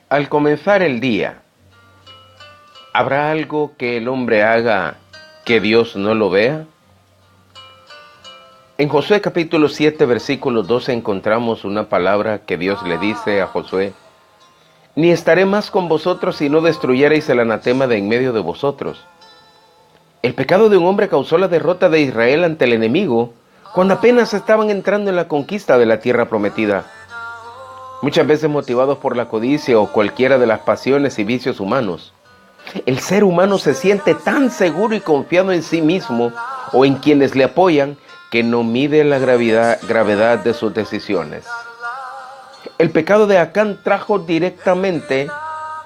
Al comenzar el día, ¿habrá algo que el hombre haga que Dios no lo vea? En Josué capítulo 7, versículo 12 encontramos una palabra que Dios le dice a Josué: ni estaré más con vosotros si no destruyereis el anatema de en medio de vosotros. El pecado de un hombre causó la derrota de Israel ante el enemigo cuando apenas estaban entrando en la conquista de la tierra prometida. Muchas veces motivados por la codicia o cualquiera de las pasiones y vicios humanos, el ser humano se siente tan seguro y confiado en sí mismo o en quienes le apoyan que no mide la gravedad de sus decisiones. El pecado de Acán trajo directamente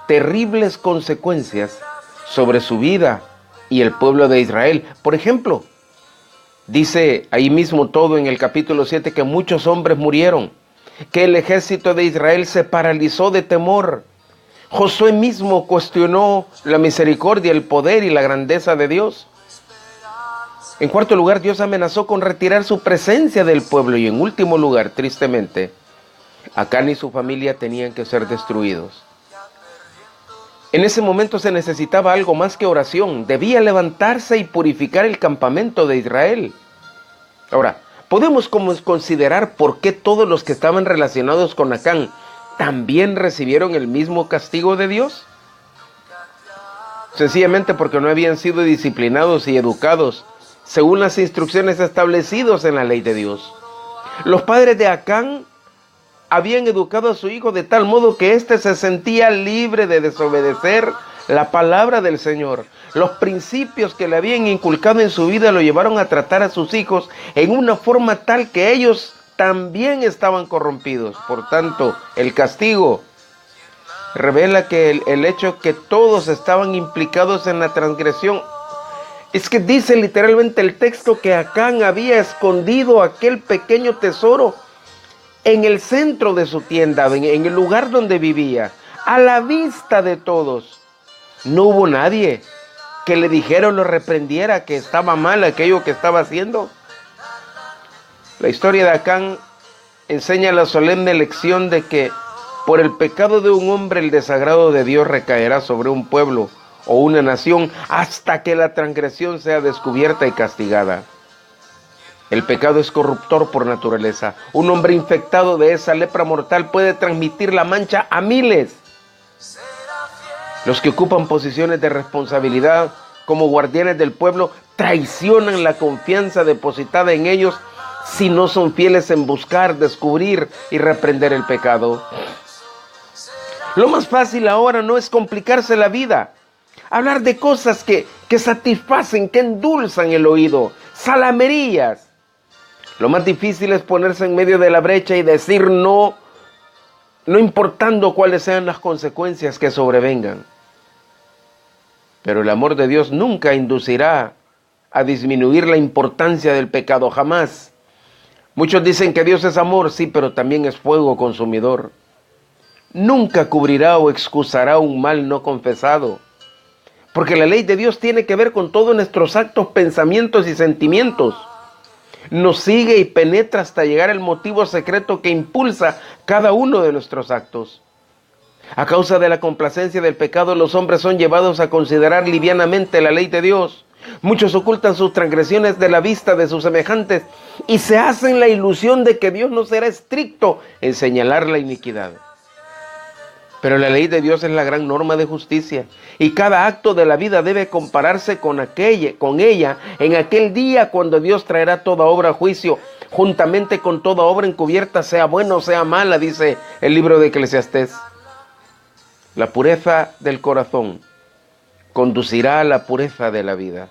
terribles consecuencias sobre su vida y el pueblo de Israel. Por ejemplo, dice ahí mismo todo en el capítulo 7 que muchos hombres murieron, que el ejército de Israel se paralizó de temor. Josué mismo cuestionó la misericordia, el poder y la grandeza de Dios. En cuarto lugar, Dios amenazó con retirar su presencia del pueblo. Y en último lugar, tristemente, Acán y su familia tenían que ser destruidos. En ese momento se necesitaba algo más que oración. Debía levantarse y purificar el campamento de Israel. Ahora, podemos considerar por qué todos los que estaban relacionados con Acán también recibieron el mismo castigo de Dios. Sencillamente porque no habían sido disciplinados y educados según las instrucciones establecidas en la ley de Dios. Los padres de Acán habían educado a su hijo de tal modo que éste se sentía libre de desobedecer la palabra del Señor. Los principios que le habían inculcado en su vida lo llevaron a tratar a sus hijos en una forma tal que ellos también estaban corrompidos. Por tanto, el castigo revela que el hecho que todos estaban implicados en la transgresión es que dice literalmente el texto que Acán había escondido aquel pequeño tesoro en el centro de su tienda, en el lugar donde vivía, a la vista de todos. No hubo nadie que le dijera o lo reprendiera que estaba mal aquello que estaba haciendo. La historia de Acán enseña la solemne lección de que por el pecado de un hombre el desagrado de Dios recaerá sobre un pueblo o una nación hasta que la transgresión sea descubierta y castigada. El pecado es corruptor por naturaleza. Un hombre infectado de esa lepra mortal puede transmitir la mancha a miles. Los que ocupan posiciones de responsabilidad como guardianes del pueblo traicionan la confianza depositada en ellos si no son fieles en buscar, descubrir y reprender el pecado. Lo más fácil ahora no es complicarse la vida. Hablar de cosas que satisfacen, que endulzan el oído, salamerías. Lo más difícil es ponerse en medio de la brecha y decir no, no importando cuáles sean las consecuencias que sobrevengan. Pero el amor de Dios nunca inducirá a disminuir la importancia del pecado, jamás. Muchos dicen que Dios es amor, sí, pero también es fuego consumidor. Nunca cubrirá o excusará un mal no confesado, porque la ley de Dios tiene que ver con todos nuestros actos, pensamientos y sentimientos. Nos sigue y penetra hasta llegar al motivo secreto que impulsa cada uno de nuestros actos. A causa de la complacencia del pecado, los hombres son llevados a considerar livianamente la ley de Dios. Muchos ocultan sus transgresiones de la vista de sus semejantes y se hacen la ilusión de que Dios no será estricto en señalar la iniquidad. Pero la ley de Dios es la gran norma de justicia y cada acto de la vida debe compararse con ella en aquel día cuando Dios traerá toda obra a juicio, juntamente con toda obra encubierta, sea buena o sea mala, dice el libro de Eclesiastés. La pureza del corazón conducirá a la pureza de la vida.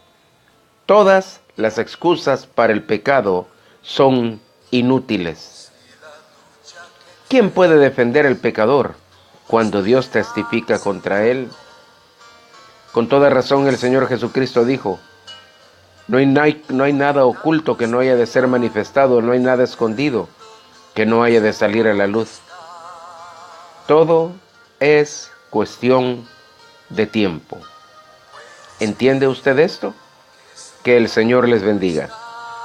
Todas las excusas para el pecado son inútiles. ¿Quién puede defender al pecador cuando Dios testifica contra él? Con toda razón el Señor Jesucristo dijo: no hay nada oculto que no haya de ser manifestado, no hay nada escondido que no haya de salir a la luz. Todo es cuestión de tiempo. ¿Entiende usted esto? Que el Señor les bendiga.